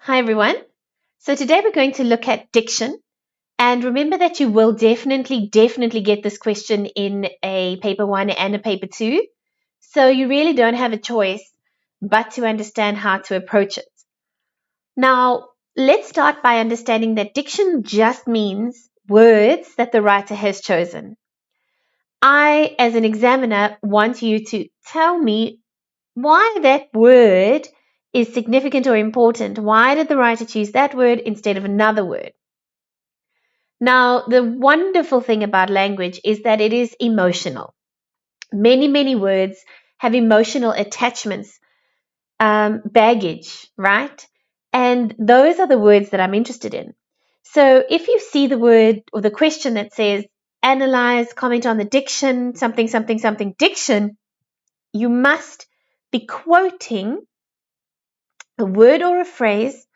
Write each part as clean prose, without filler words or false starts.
Hi everyone. So today we're going to look at diction, and remember that you will definitely get this question in a paper 1 and a paper 2. So you really don't have a choice but to understand how to approach it. Now, let's start by understanding that diction just means words that the writer has chosen. I, as an examiner, want you to tell me why that word is significant or important. Why did the writer choose that word instead of another word? Now, the wonderful thing about language is that it is emotional. Many words have emotional attachments, baggage, right? And those are the words that I'm interested in. So if you see the word or the question that says analyze, comment on the diction, something diction, you must be quoting a word or a phrase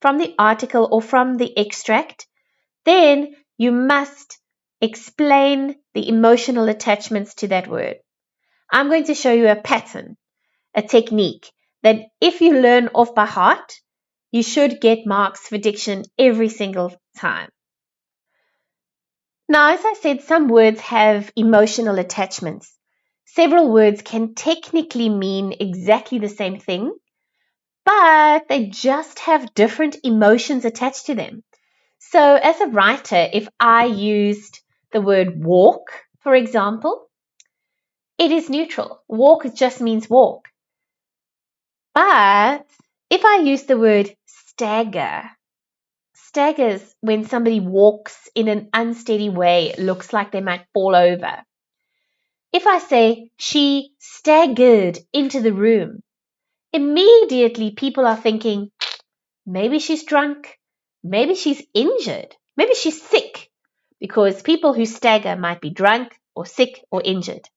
from the article or from the extract. Then you must explain the emotional attachments to that word. I'm going to show you a pattern, a technique that if you learn off by heart, you should get marks for diction every single time. Now, as I said, some words have emotional attachments. Several words can technically mean exactly the same thing, but they just have different emotions attached to them. So as a writer, if I used the word walk, for example, it is neutral. Walk just means walk. But if I use the word staggers when somebody walks in an unsteady way, it looks like they might fall over. If I say she staggered into the room, immediately people are thinking, maybe she's drunk, maybe she's injured, maybe she's sick, because people who stagger might be drunk or sick or injured.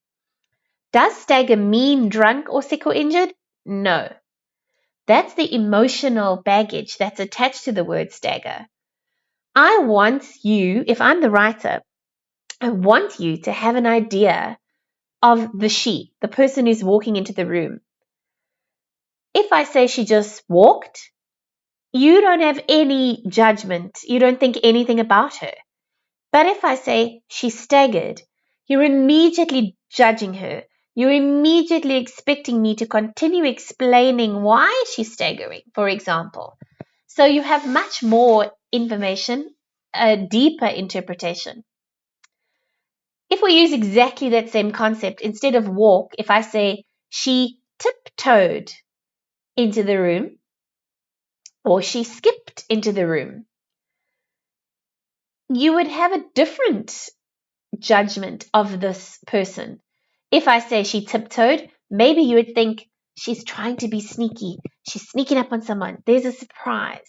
Does stagger mean drunk or sick or injured? No. That's the emotional baggage that's attached to the word stagger. I want you, if I'm the writer, I want you to have an idea of the she, the person who's walking into the room. If I say she just walked, you don't have any judgment. You don't think anything about her. But if I say she staggered, you're immediately judging her. You're immediately expecting me to continue explaining why she's staggering, for example. So you have much more information, a deeper interpretation. If we use exactly that same concept, instead of walk, if I say she tiptoed into the room or she skipped into the room, you would have a different judgment of this person. If I say she tiptoed, maybe you would think she's trying to be sneaky. She's sneaking up on someone. There's a surprise.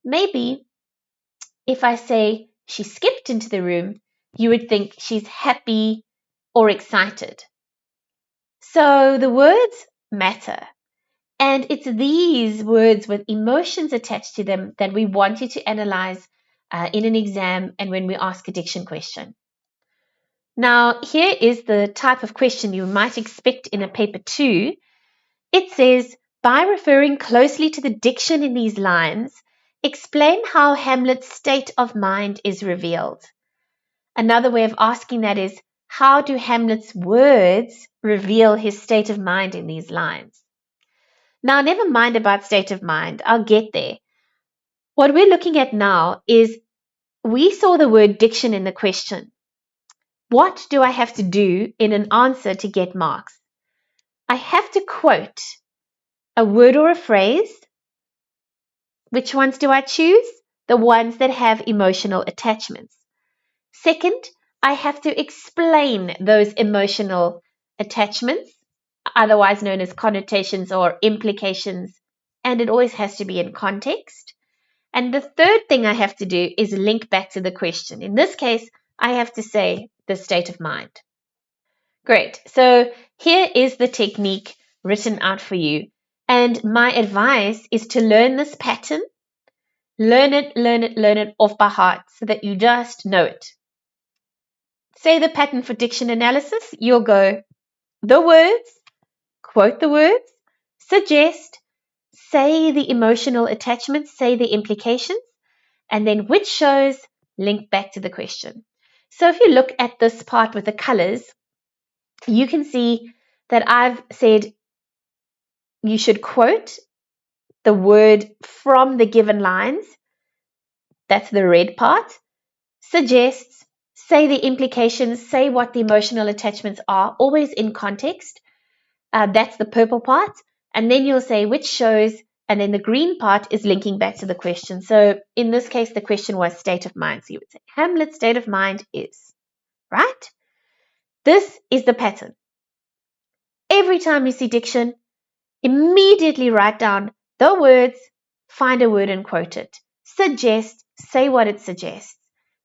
Maybe if I say she skipped into the room, you would think she's happy or excited. So the words matter. And it's these words with emotions attached to them that we want you to analyze in an exam and when we ask a diction question. Now, here is the type of question you might expect in a paper 2. It says, by referring closely to the diction in these lines, explain how Hamlet's state of mind is revealed. Another way of asking that is, how do Hamlet's words reveal his state of mind in these lines? Now, never mind about state of mind. I'll get there. What we're looking at now is we saw the word diction in the question. What do I have to do in an answer to get marks? I have to quote a word or a phrase. Which ones do I choose? The ones that have emotional attachments. Second, I have to explain those emotional attachments, otherwise known as connotations or implications, and it always has to be in context. And the third thing I have to do is link back to the question. In this case, I have to say the state of mind. Great. So here is the technique written out for you. And my advice is to learn this pattern. Learn it off by heart so that you just know it. Say the pattern for diction analysis. You'll go the words, quote the words, suggest, say the emotional attachments, say the implications, and then which shows link back to the question. So if you look at this part with the colors, you can see that I've said you should quote the word from the given lines. That's the red part. Suggests, say the implications, say what the emotional attachments are, always in context. That's the purple part. And then you'll say which shows, and then the green part is linking back to the question. So in this case, the question was state of mind. So you would say Hamlet's state of mind is, right? This is the pattern. Every time you see diction, immediately write down the words, find a word and quote it. Suggest, say what it suggests.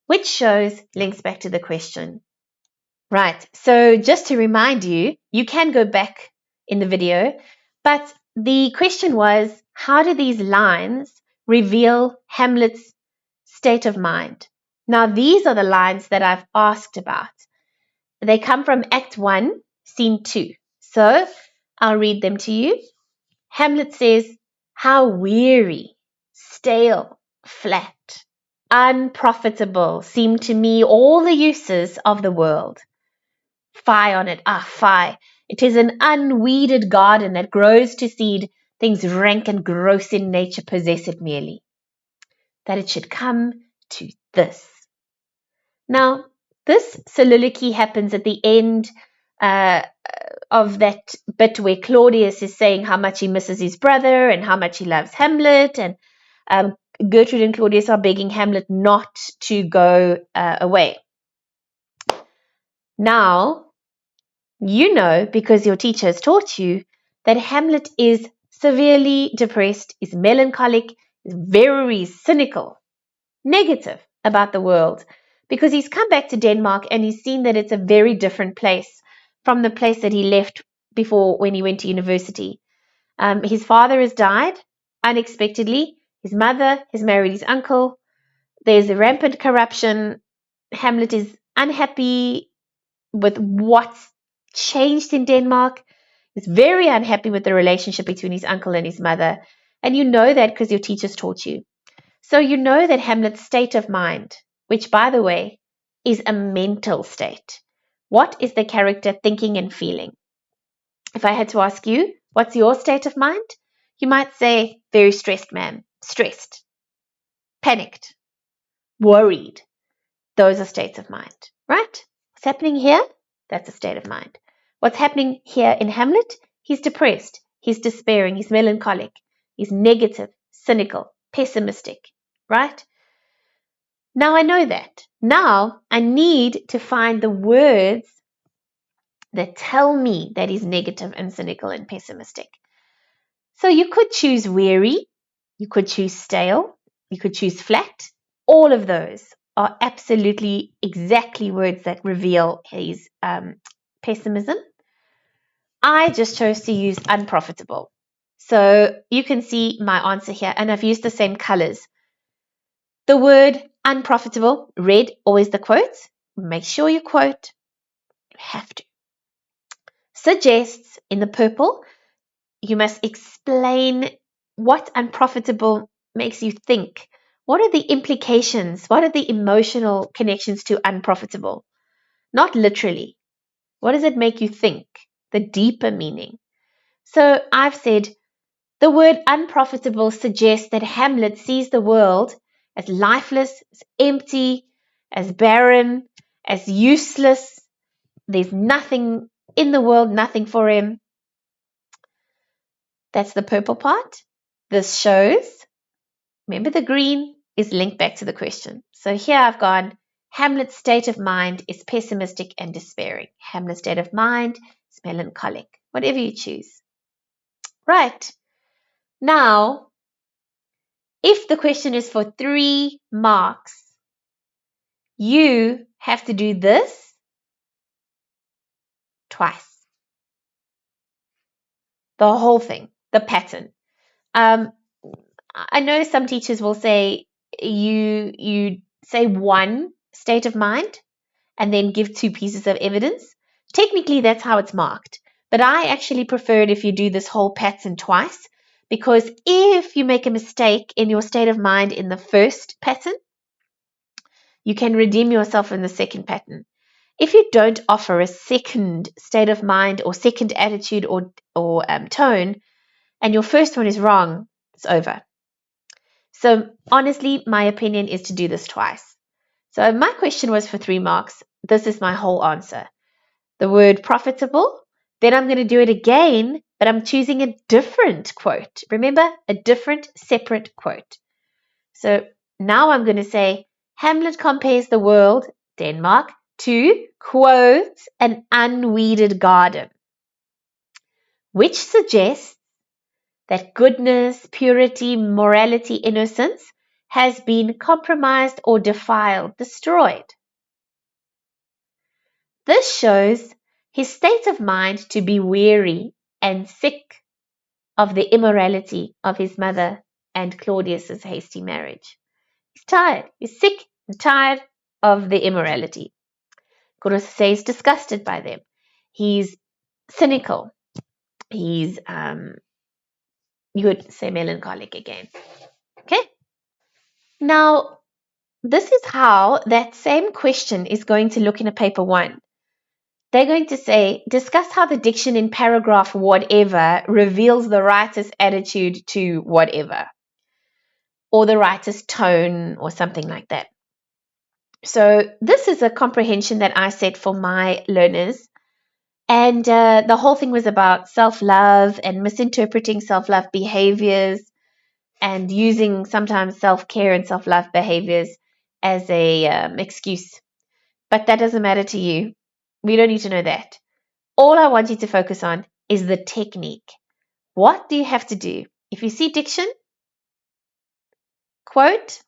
Which shows links back to the question. Right, so just to remind you, you can go back in the video, but the question was, how do these lines reveal Hamlet's state of mind? Now, these are the lines that I've asked about. They come from Act 1, Scene 2. So I'll read them to you. Hamlet says, how weary, stale, flat, unprofitable seem to me all the uses of the world. Fie on it, fie. It is an unweeded garden that grows to seed. Things rank and gross in nature possess it merely. That it should come to this. Now, this soliloquy happens at the end of that bit where Claudius is saying how much he misses his brother and how much he loves Hamlet, and Gertrude and Claudius are begging Hamlet not to go away. Now, you know, because your teacher has taught you, that Hamlet is severely depressed, is melancholic, is very cynical, negative about the world, because he's come back to Denmark and he's seen that it's a very different place from the place that he left before when he went to university. His father has died unexpectedly. His mother has married his uncle. There's a rampant corruption. Hamlet is unhappy with what's changed in Denmark. He's very unhappy with the relationship between his uncle and his mother. And you know that because your teachers taught you. So you know that Hamlet's state of mind, which, by the way, is a mental state. What is the character thinking and feeling? If I had to ask you, what's your state of mind? You might say, very stressed, man. Stressed. Panicked. Worried. Those are states of mind, right? What's happening here? That's a state of mind. What's happening here in Hamlet? He's depressed. He's despairing. He's melancholic. He's negative, cynical, pessimistic, right? Now I know that. Now I need to find the words that tell me that he's negative and cynical and pessimistic. So you could choose weary, you could choose stale, you could choose flat. All of those are absolutely exactly words that reveal his pessimism. I just chose to use unprofitable. So you can see my answer here, and I've used the same colors. The word unprofitable, red, always the quotes. Make sure you quote. You have to. Suggests, in the purple, you must explain what unprofitable makes you think. What are the implications? What are the emotional connections to unprofitable? Not literally. What does it make you think? The deeper meaning. So I've said the word unprofitable suggests that Hamlet sees the world as lifeless, as empty, as barren, as useless. There's nothing in the world, nothing for him. That's the purple part. This shows, remember the green is linked back to the question. So here I've gone, Hamlet's state of mind is pessimistic and despairing. Hamlet's state of mind is melancholic. Whatever you choose. Right. Now, if the question is for 3 marks, you have to do this twice. The whole thing, the pattern. I know some teachers will say you say one state of mind and then give 2 pieces of evidence. Technically, that's how it's marked. But I actually prefer it if you do this whole pattern twice, Because if you make a mistake in your state of mind in the first pattern, you can redeem yourself in the second pattern. If you don't offer a second state of mind or second attitude or tone, and your first one is wrong, it's over. So honestly, my opinion is to do this twice. So my question was for 3 marks. This is my whole answer. The word profitable, then I'm going to do it again, but I'm choosing a different quote. Remember, a different, separate quote. So now I'm going to say, Hamlet compares the world, Denmark, to, quote, an unweeded garden, which suggests that goodness, purity, morality, innocence has been compromised or defiled, destroyed. This shows his state of mind to be weary and sick of the immorality of his mother and Claudius's hasty marriage. He's tired. He's sick and tired of the immorality. Could also say he's disgusted by them. He's cynical. He's, you would say melancholic again. Okay? Now, this is how that same question is going to look in a paper 1. They're going to say, discuss how the diction in paragraph whatever reveals the writer's attitude to whatever, or the writer's tone, or something like that. So this is a comprehension that I set for my learners. And the whole thing was about self-love and misinterpreting self-love behaviors and using sometimes self-care and self-love behaviors as a excuse. But that doesn't matter to you. We don't need to know that. All I want you to focus on is the technique. What do you have to do? If you see diction, quote,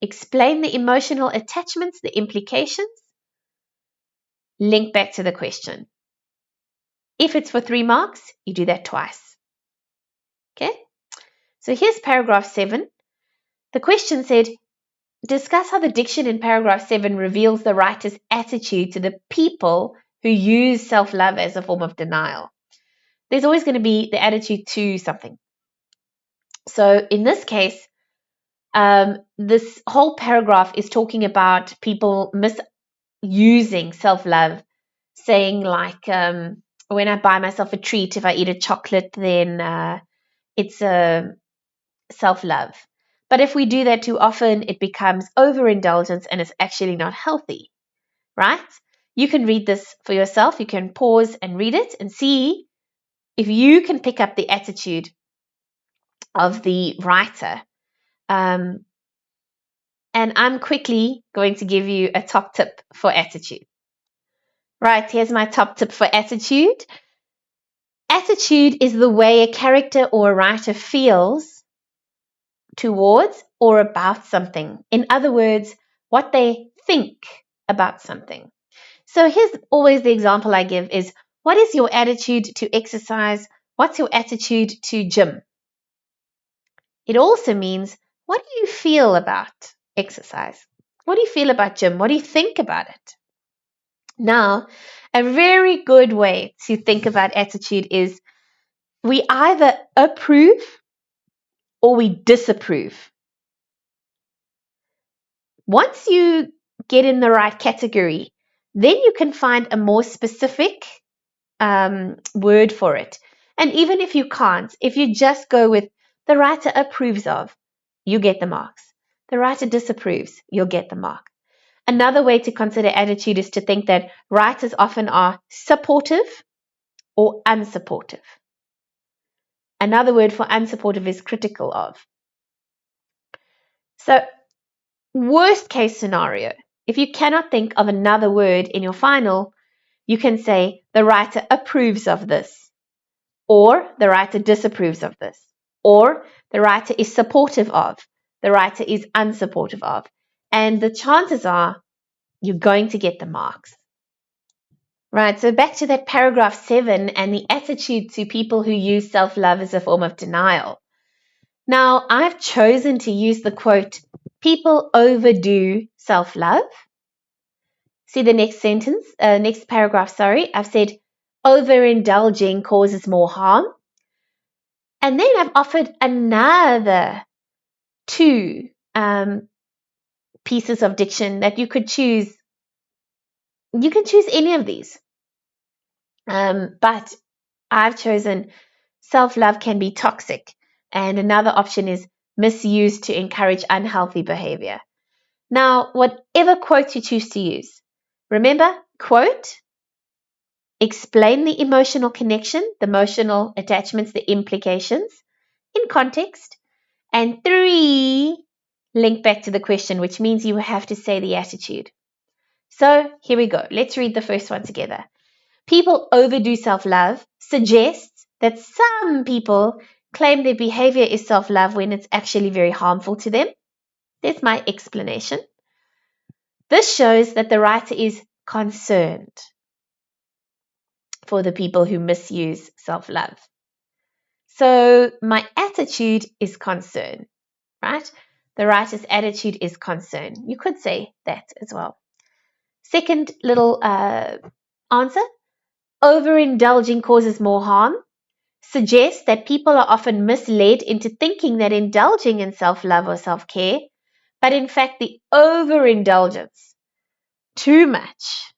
explain the emotional attachments, the implications, link back to the question. If it's for 3 marks, you do that twice. Okay? So here's paragraph 7. The question said, discuss how the diction in paragraph 7 reveals the writer's attitude to the people who use self-love as a form of denial. There's always going to be the attitude to something. So in this case, this whole paragraph is talking about people misusing self-love, saying like, when I buy myself a treat, if I eat a chocolate, then it's a self-love. But if we do that too often, it becomes overindulgence and it's actually not healthy, right? You can read this for yourself. You can pause and read it and see if you can pick up the attitude of the writer. And I'm quickly going to give you a top tip for attitude. Right, here's my top tip for attitude. Attitude is the way a character or a writer feels towards or about something. In other words, what they think about something. So here's always the example I give is, what is your attitude to exercise? What's your attitude to gym? It also means, what do you feel about exercise? What do you feel about gym? What do you think about it? Now, a very good way to think about attitude is we either approve or we disapprove. Once you get in the right category, then you can find a more specific word for it. And even if you can't, if you just go with the writer approves of, you get the marks. The writer disapproves, you'll get the mark. Another way to consider attitude is to think that writers often are supportive or unsupportive. Another word for unsupportive is critical of. So, worst case scenario, if you cannot think of another word in your final, you can say the writer approves of this, or the writer disapproves of this, or the writer is supportive of, the writer is unsupportive of. And the chances are you're going to get the marks. Right, so back to that paragraph 7 and the attitude to people who use self-love as a form of denial. Now, I've chosen to use the quote, people overdo self-love. See the next sentence, next paragraph, sorry. I've said overindulging causes more harm. And then I've offered another two pieces of diction that you could choose. You can choose any of these. But I've chosen self-love can be toxic. And another option is misused to encourage unhealthy behavior. Now, whatever quote you choose to use, remember, quote, explain the emotional connection, the emotional attachments, the implications in context. And 3, link back to the question, which means you have to say the attitude. So here we go. Let's read the first one together. People overdo self-love suggests that some people claim their behavior is self-love when it's actually very harmful to them. There's my explanation. This shows that the writer is concerned for the people who misuse self-love. So my attitude is concern, right? The writer's attitude is concern. You could say that as well. Second little answer, overindulging causes more harm, suggests that people are often misled into thinking that indulging in self-love or self-care, but in fact the overindulgence, too much,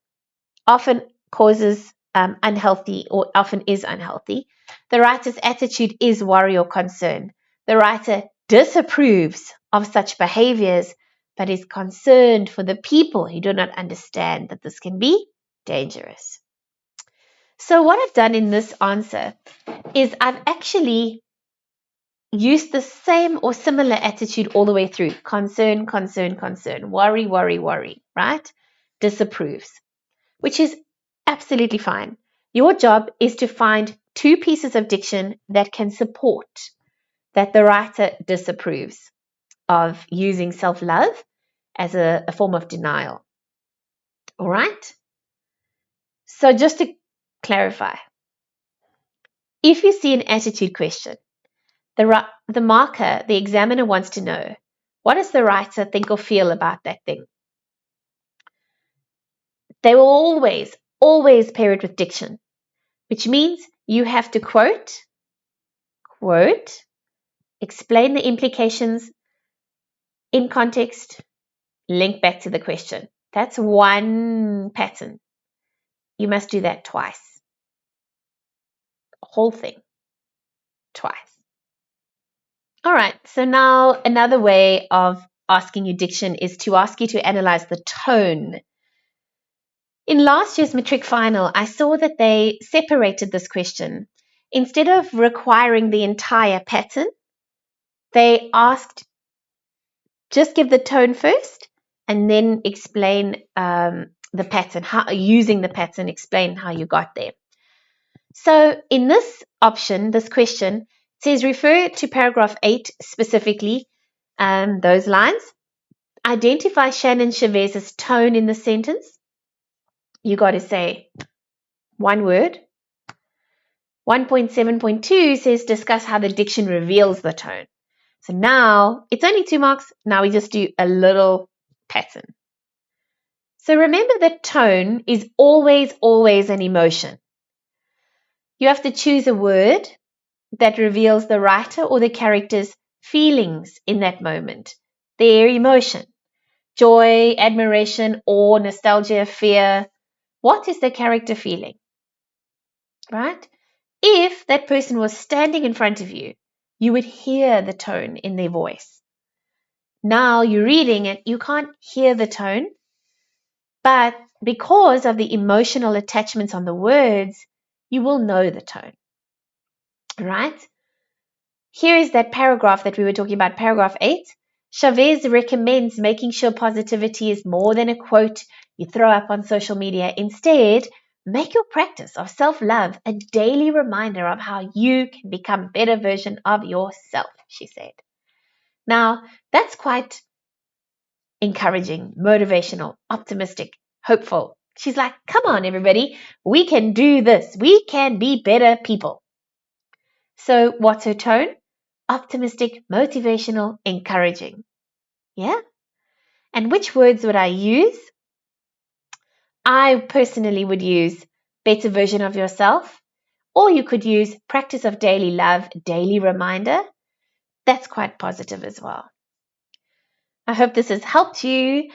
often causes unhealthy or often is unhealthy. The writer's attitude is worry or concern. The writer disapproves of such behaviors, but is concerned for the people who do not understand that this can be dangerous. So what I've done in this answer is I've actually used the same or similar attitude all the way through. Concern, concern, concern. Worry, worry, worry, right? Disapproves, which is absolutely fine. Your job is to find 2 pieces of diction that can support that the writer disapproves of using self-love as a form of denial. All right? So just to clarify, if you see an attitude question, the marker, the examiner wants to know, what does the writer think or feel about that thing? They will always pair it with diction, which means you have to quote, explain the implications in context, link back to the question. That's one pattern. You must do that twice. The whole thing. Twice. All right, so now another way of asking you diction is to ask you to analyze the tone. In last year's matric final, I saw that they separated this question. Instead of requiring the entire pattern, they asked, just give the tone first and then explain the pattern, how using the pattern, explain how you got there. So in this option, this question, it says refer to paragraph 8 specifically, those lines. Identify Shannon Chavez's tone in the sentence. You got to say one word. 1.7.2 says discuss how the diction reveals the tone. So now it's only 2 marks. Now we just do a little pattern. So remember that tone is always an emotion. You have to choose a word that reveals the writer or the character's feelings in that moment, their emotion, joy, admiration, awe, nostalgia, fear. What is the character feeling? Right? If that person was standing in front of you, you would hear the tone in their voice. Now you're reading it, you can't hear the tone, but because of the emotional attachments on the words, you will know the tone. Right? Here is that paragraph that we were talking about, paragraph 8. Chavez recommends making sure positivity is more than a quote you throw up on social media. Instead, make your practice of self-love a daily reminder of how you can become a better version of yourself, she said. Now, that's quite encouraging, motivational, optimistic, hopeful. She's like, come on, everybody, we can do this. We can be better people. So what's her tone? Optimistic, motivational, encouraging. Yeah? And which words would I use? I personally would use better version of yourself Or you could use practice of daily love, daily reminder. That's quite positive as well. I hope this has helped you.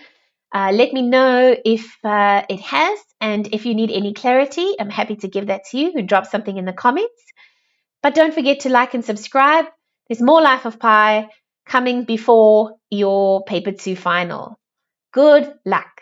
Let me know if it has, and if you need any clarity, I'm happy to give that to you. Drop something in the comments. But don't forget to like and subscribe. There's more Life of Pi coming before your paper 2 final. Good luck.